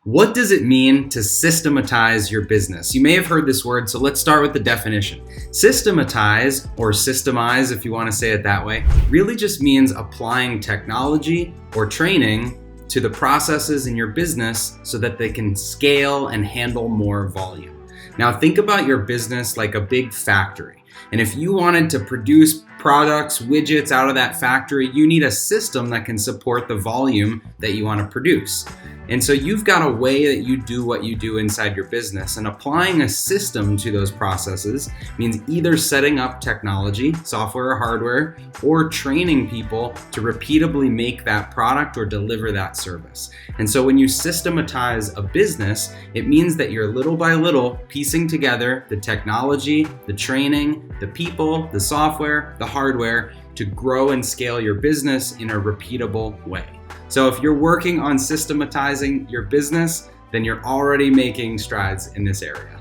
What does it mean to systematize your business? You may have heard this word, so let's start with the definition. Systematize, or systemize if you want to say it that way, really just means applying technology or training to the processes in your business so that they can scale and handle more volume. Now think about your business like a big factory. And if you wanted to produce products, widgets out of that factory, you need a system that can support the volume that you want to produce. And so you've got a way that you do what you do inside your business, and applying a system to those processes means either setting up technology, software or hardware, or training people to repeatably make that product or deliver that service. And so when you systematize a business, it means that you're little by little piecing together the technology, the training, the people, the software, the hardware to grow and scale your business in a repeatable way. So if you're working on systematizing your business, then you're already making strides in this area.